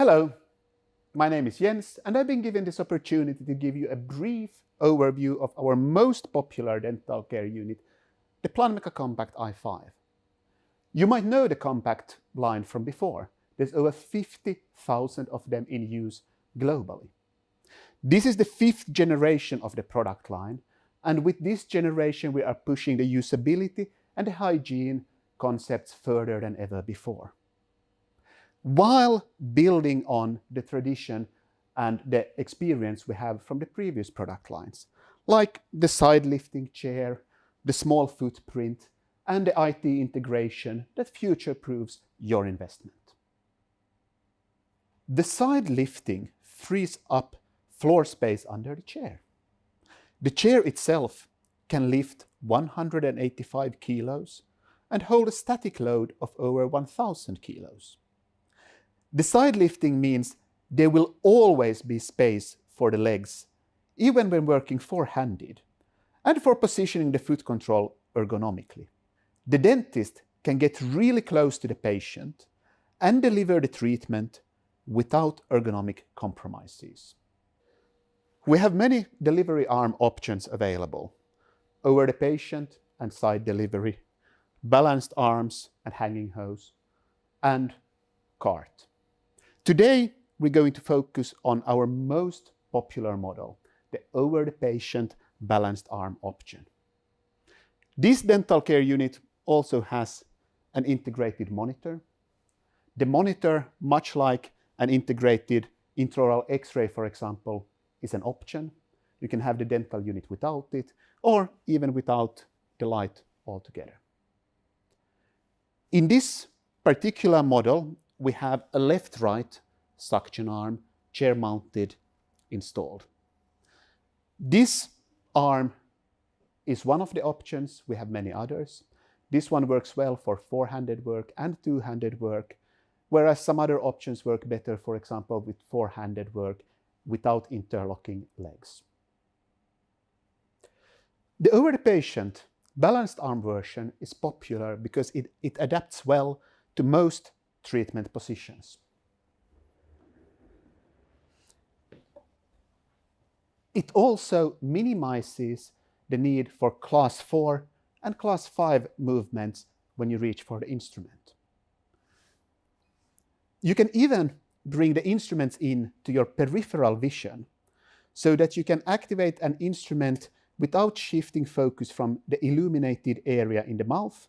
Hello, my name is Jens and I've been given this opportunity to give you a brief overview of our most popular dental care unit, the Planmeca Compact i5. You might know the Compact line from before. There's over 50,000 of them in use globally. This is the 5th generation of the product line, and with this generation we are pushing the usability and the hygiene concepts further than ever before, while building on the tradition and the experience we have from the previous product lines, like the side lifting chair, the small footprint, and the IT integration that future-proofs your investment. The side lifting frees up floor space under the chair. The chair itself can lift 185 kilos and hold a static load of over 1,000 kilos. The side lifting means there will always be space for the legs, even when working four-handed, and for positioning the foot control ergonomically. The dentist can get really close to the patient and deliver the treatment without ergonomic compromises. We have many delivery arm options available: over the patient and side delivery, balanced arms and hanging hose, and cart. Today, we're going to focus on our most popular model, the over-the-patient balanced arm option. This dental care unit also has an integrated monitor. The monitor, much like an integrated intraoral X-ray, for example, is an option. You can have the dental unit without it, or even without the light altogether. In this particular model, we have a left-right suction arm, chair-mounted, installed. This arm is one of the options. We have many others. This one works well for four-handed work and two-handed work, whereas some other options work better, for example, with four-handed work without interlocking legs. The over-the-patient balanced arm version is popular because it adapts well to most treatment positions. It also minimizes the need for class 4 and class 5 movements when you reach for the instrument. You can even bring the instruments in to your peripheral vision so that you can activate an instrument without shifting focus from the illuminated area in the mouth,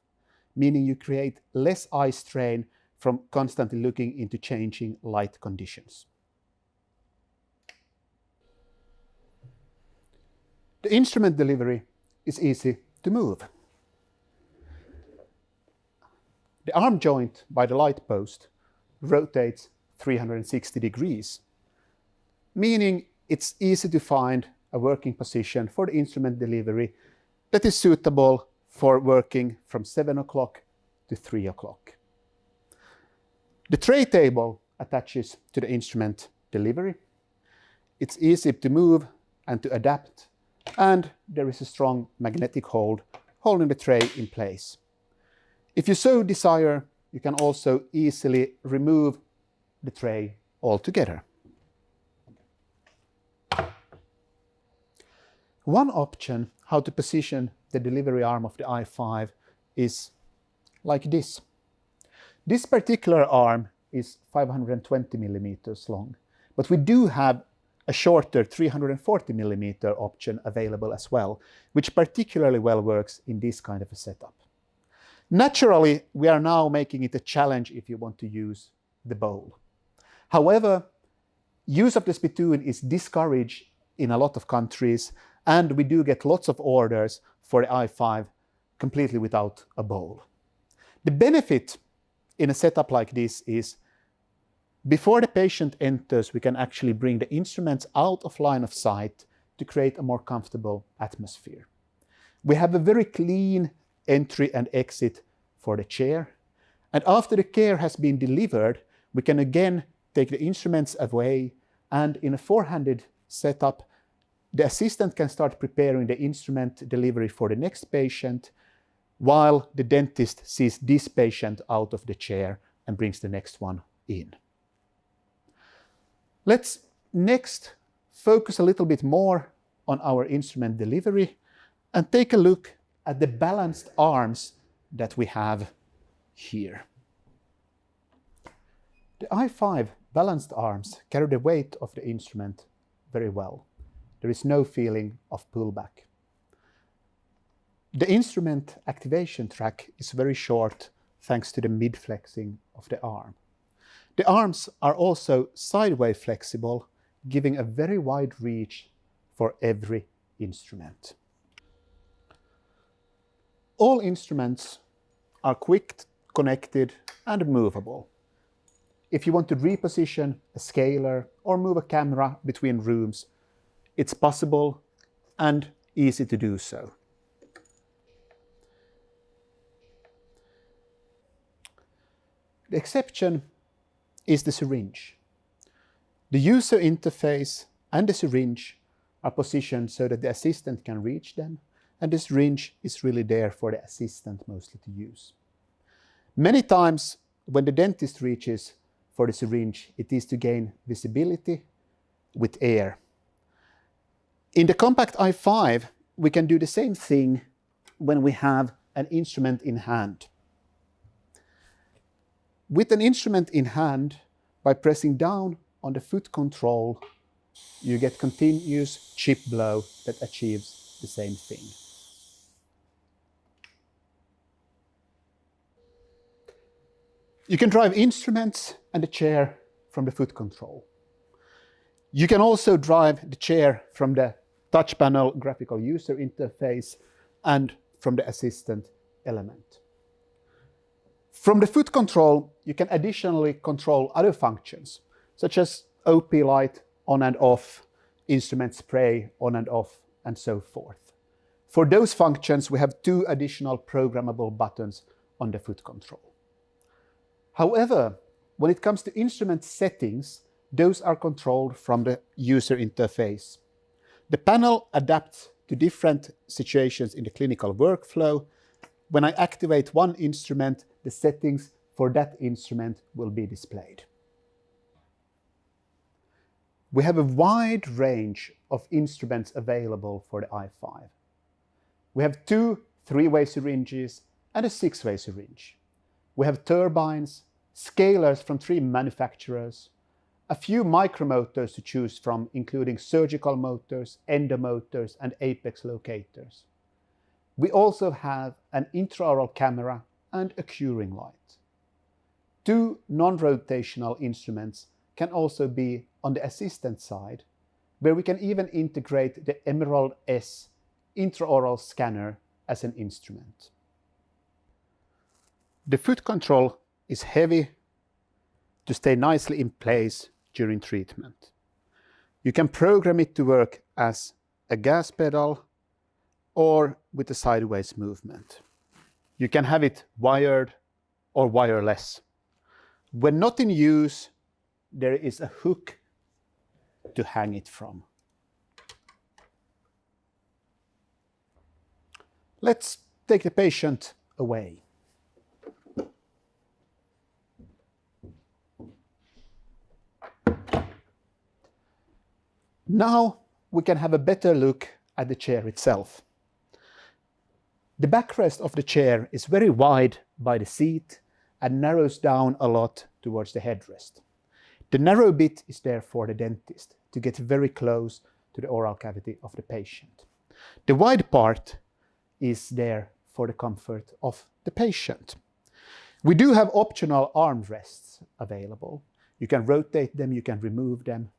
meaning you create less eye strain from constantly looking into changing light conditions. The instrument delivery is easy to move. The arm joint by the light post rotates 360 degrees, meaning it's easy to find a working position for the instrument delivery that is suitable for working from 7 o'clock to 3 o'clock. The tray table attaches to the instrument delivery. It's easy to move and to adapt, and there is a strong magnetic hold holding the tray in place. If you so desire, you can also easily remove the tray altogether. One option how to position the delivery arm of the i5 is like this. This particular arm is 520 millimeters long, but we do have a shorter 340 millimeter option available as well, which particularly well works in this kind of a setup. Naturally, we are now making it a challenge if you want to use the bowl. However, use of the spittoon is discouraged in a lot of countries, and we do get lots of orders for the i5 completely without a bowl. The benefit in a setup like this is before the patient enters, we can actually bring the instruments out of line of sight to create a more comfortable atmosphere. We have a very clean entry and exit for the chair, and after the care has been delivered, we can again take the instruments away, and in a four-handed setup, the assistant can start preparing the instrument delivery for the next patient, while the dentist sees this patient out of the chair and brings the next one in. Let's next focus a little bit more on our instrument delivery and take a look at the balanced arms that we have here. The i5 balanced arms carry the weight of the instrument very well. There is no feeling of pullback. The instrument activation track is very short thanks to the mid-flexing of the arm. The arms are also sideways flexible, giving a very wide reach for every instrument. All instruments are quick, connected, and movable. If you want to reposition a scaler or move a camera between rooms, it's possible and easy to do so. The exception is the syringe. The user interface and the syringe are positioned so that the assistant can reach them, and the syringe is really there for the assistant mostly to use. Many times when the dentist reaches for the syringe, it is to gain visibility with air. In the Compact i5, we can do the same thing when we have an instrument in hand. With an instrument in hand, by pressing down on the foot control, you get continuous chip blow that achieves the same thing. You can drive instruments and the chair from the foot control. You can also drive the chair from the touch panel graphical user interface and from the assistant element. From the foot control, you can additionally control other functions, such as OP light on and off, instrument spray on and off, and so forth. For those functions, we have 2 additional programmable buttons on the foot control. However, when it comes to instrument settings, those are controlled from the user interface. The panel adapts to different situations in the clinical workflow. When I activate one instrument, the settings for that instrument will be displayed. We have a wide range of instruments available for the i5. We have 2 3-way syringes and a 6-way syringe. We have turbines, scalers from 3 manufacturers, a few micromotors to choose from, including surgical motors, endomotors, and apex locators. We also have an intraoral camera and a curing light. 2 non-rotational instruments can also be on the assistant side, where we can even integrate the Emerald S intraoral scanner as an instrument. The foot control is heavy to stay nicely in place during treatment. You can program it to work as a gas pedal or with a sideways movement. You can have it wired or wireless. When not in use, there is a hook to hang it from. Let's take the patient away. Now we can have a better look at the chair itself. The backrest of the chair is very wide by the seat and narrows down a lot towards the headrest. The narrow bit is there for the dentist to get very close to the oral cavity of the patient. The wide part is there for the comfort of the patient. We do have optional armrests available. You can rotate them, you can remove them,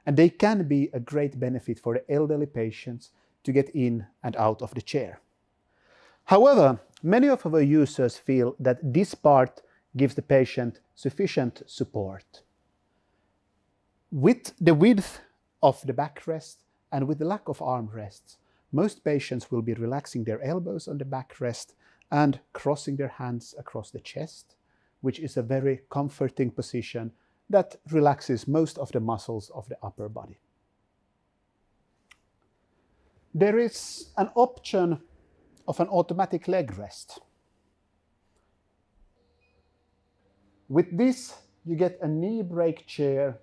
and they can be a great benefit for the elderly patients to get in and out of the chair. However, many of our users feel that this part gives the patient sufficient support. With the width of the backrest and with the lack of armrests, most patients will be relaxing their elbows on the backrest and crossing their hands across the chest, which is a very comforting position that relaxes most of the muscles of the upper body. There is an option of an automatic leg rest. With this, you get a knee brake chair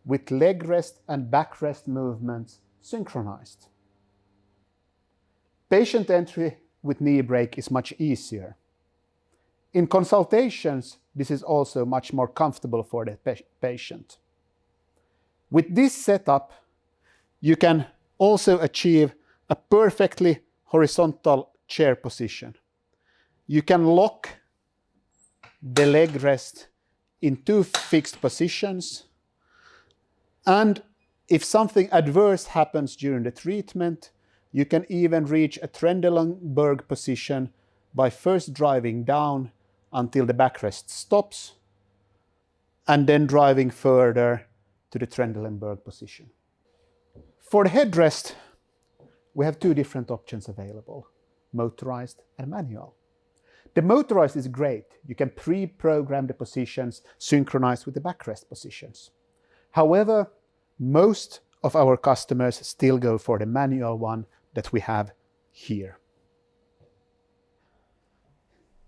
with leg rest and backrest movements synchronized. Patient entry with knee brake is much easier. In consultations, this is also much more comfortable for the patient. With this setup, you can also achieve a perfectly horizontal chair position. You can lock the leg rest in two fixed positions, and if something adverse happens during the treatment, you can even reach a Trendelenburg position by first driving down until the backrest stops, and then driving further to the Trendelenburg position. For the headrest, we have two different options available, motorized and manual. The motorized is great. You can pre-program the positions synchronized with the backrest positions. However, most of our customers still go for the manual one that we have here.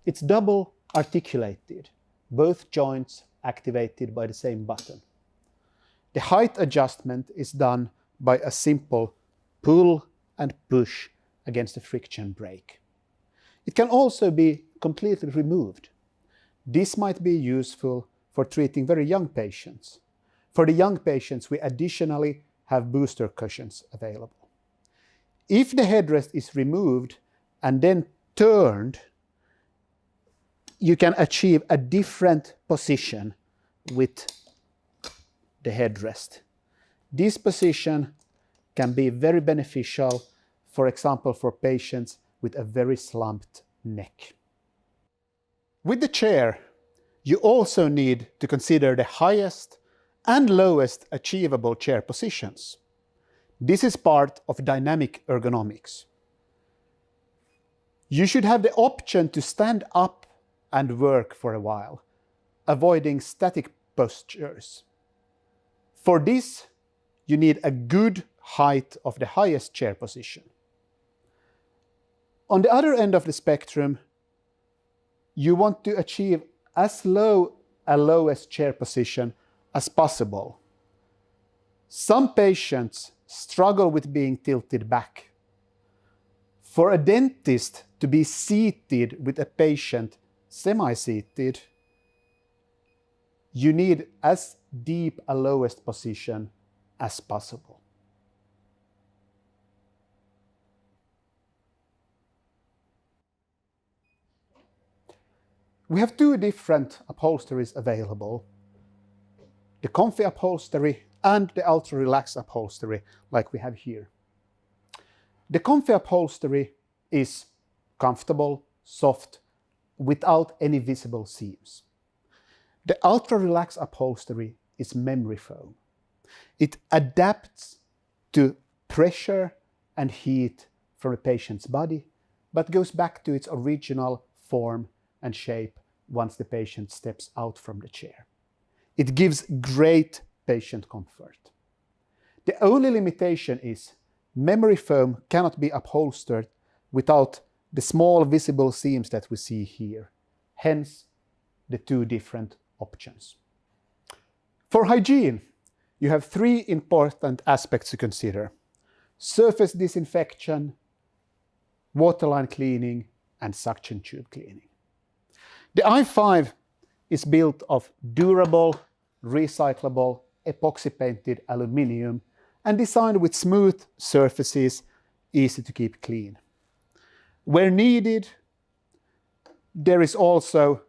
It's double articulated, both joints activated by the same button. The height adjustment is done by a simple pull and push against the friction brake. It can also be completely removed. This might be useful for treating very young patients. For the young patients, we additionally have booster cushions available. If the headrest is removed and then turned, you can achieve a different position with the headrest. This position can be very beneficial, for example, for patients with a very slumped neck. With the chair, you also need to consider the highest and lowest achievable chair positions. This is part of dynamic ergonomics. You should have the option to stand up and work for a while, avoiding static postures. For this, you need a good height of the highest chair position. On the other end of the spectrum, you want to achieve as low a lowest chair position as possible. Some patients struggle with being tilted back. For a dentist to be seated with a patient semi-seated, you need as deep a lowest position as possible. We have two different upholsteries available, the comfy upholstery and the ultra relaxed upholstery like we have here. The comfy upholstery is comfortable, soft, without any visible seams. The ultra relaxed upholstery is memory foam. It adapts to pressure and heat from the patient's body, but goes back to its original form and shape once the patient steps out from the chair. It gives great patient comfort. The only limitation is memory foam cannot be upholstered without the small visible seams that we see here, hence the two different options. For hygiene, you have three important aspects to consider: surface disinfection, waterline cleaning, and suction tube cleaning. The i5 is built of durable, recyclable, epoxy-painted aluminium and designed with smooth surfaces, easy to keep clean. Where needed, there is also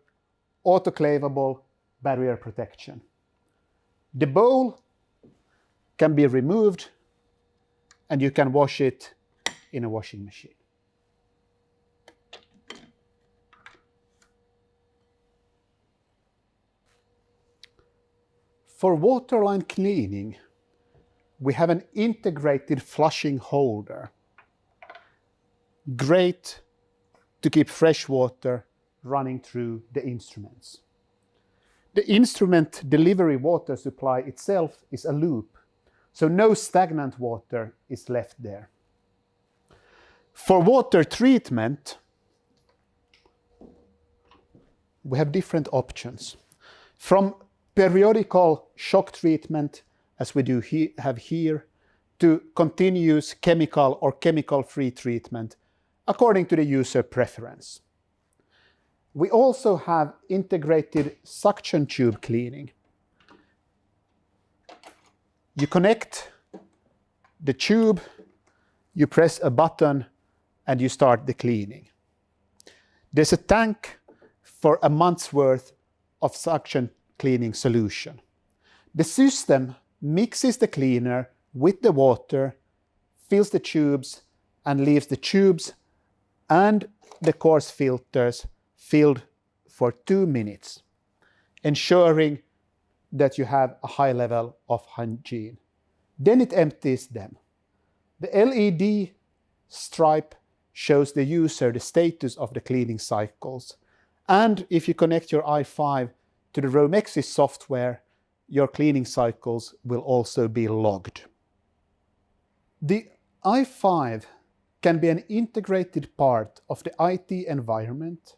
autoclavable barrier protection. The bowl can be removed and you can wash it in a washing machine. For waterline cleaning, we have an integrated flushing holder. Great to keep fresh water running through the instruments. The instrument delivery water supply itself is a loop, so no stagnant water is left there. For water treatment, we have different options. From periodical shock treatment as we do have here, to continuous chemical or chemical-free treatment according to the user preference. We also have integrated suction tube cleaning. You connect the tube, you press a button, and you start the cleaning. There's a tank for a month's worth of suction cleaning solution. The system mixes the cleaner with the water, fills the tubes, and leaves the tubes and the coarse filters filled for 2 minutes, ensuring that you have a high level of hygiene. Then it empties them. The LED stripe shows the user the status of the cleaning cycles. And if you connect your i5 to the Romexis software, your cleaning cycles will also be logged. The i5 can be an integrated part of the IT environment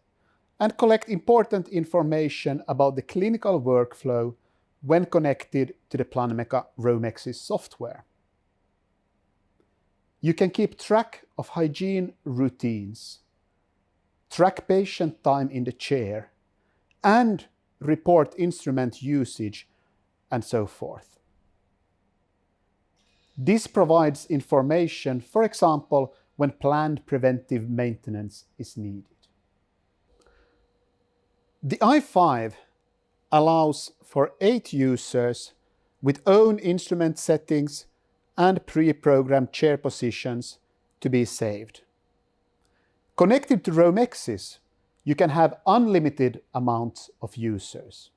and collect important information about the clinical workflow when connected to the Planmeca Romexis software. You can keep track of hygiene routines, track patient time in the chair, and report instrument usage, and so forth. This provides information, for example, when planned preventive maintenance is needed. The i5 allows for 8 users with own instrument settings and pre-programmed chair positions to be saved. Connected to Romexis, you can have unlimited amounts of users.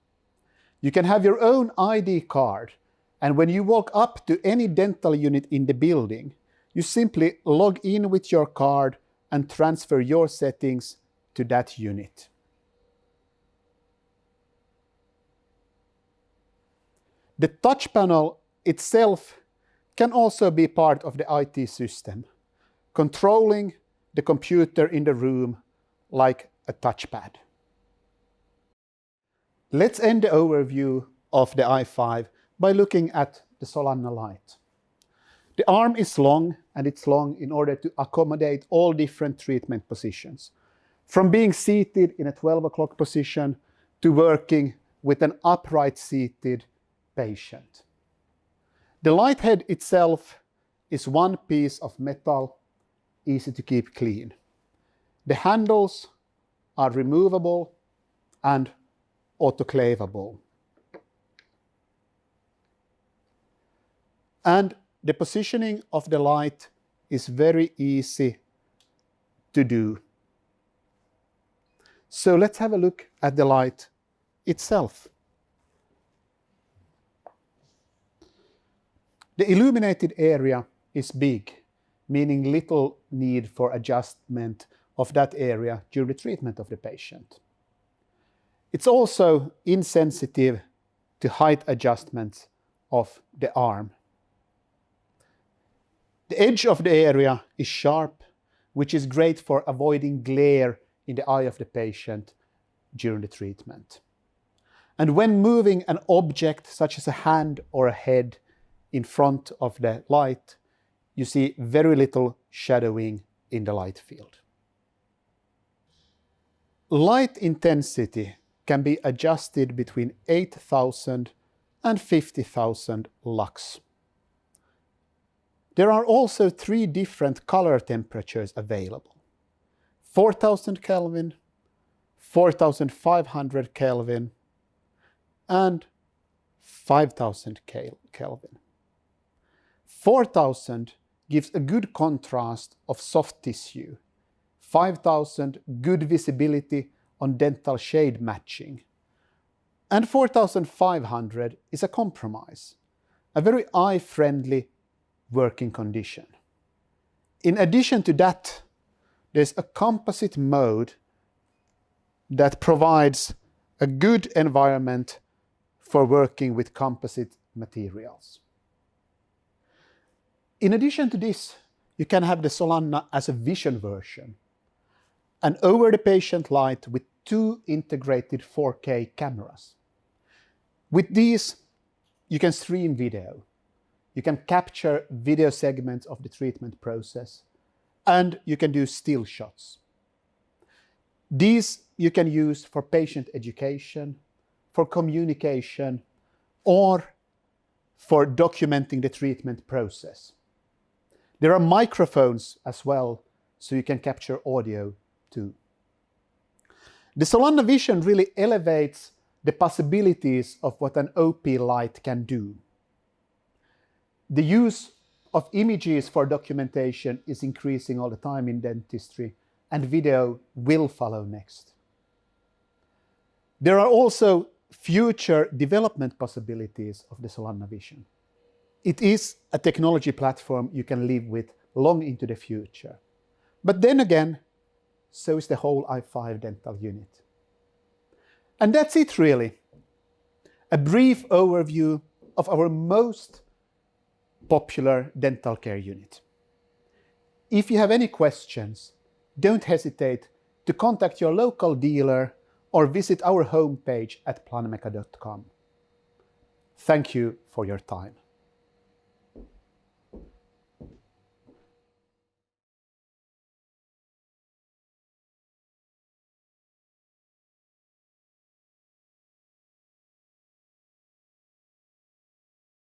You can have your own ID card, and when you walk up to any dental unit in the building, you simply log in with your card and transfer your settings to that unit. The touch panel itself can also be part of the IT system, controlling the computer in the room like a touchpad. Let's end the overview of the i5 by looking at the Solanna light. The arm is long, and it's long in order to accommodate all different treatment positions, from being seated in a 12 o'clock position to working with an upright seated patient. The light head itself is one piece of metal, easy to keep clean. The handles are removable and autoclavable. And the positioning of the light is very easy to do. So let's have a look at the light itself. The illuminated area is big, meaning little need for adjustment of that area during the treatment of the patient. It's also insensitive to height adjustments of the arm. The edge of the area is sharp, which is great for avoiding glare in the eye of the patient during the treatment. And when moving an object such as a hand or a head in front of the light, you see very little shadowing in the light field. Light intensity can be adjusted between 8,000 and 50,000 lux. There are also 3 different color temperatures available: 4,000 Kelvin, 4,500 Kelvin, and 5,000 Kelvin. 4,000 gives a good contrast of soft tissue, 5,000 good visibility on dental shade matching, and 4,500 is a compromise, a very eye-friendly working condition. In addition to that, there's a composite mode that provides a good environment for working with composite materials. In addition to this, you can have the Solanna as a vision version, an over-the-patient light with 2 integrated 4K cameras. With these, you can stream video, You can capture video segments of the treatment process, and you can do still shots. These you can use for patient education, for communication, or for documenting the treatment process. There are microphones as well, so you can capture audio too. The Solana Vision really elevates the possibilities of what an OP light can do. The use of images for documentation is increasing all the time in dentistry, and video will follow next. There are also future development possibilities of the Solana Vision. It is a technology platform you can live with long into the future. But then again, so is the whole i5 dental unit. And that's it really. A brief overview of our most popular dental care unit. If you have any questions, don't hesitate to contact your local dealer or visit our homepage at planmeca.com. Thank you for your time.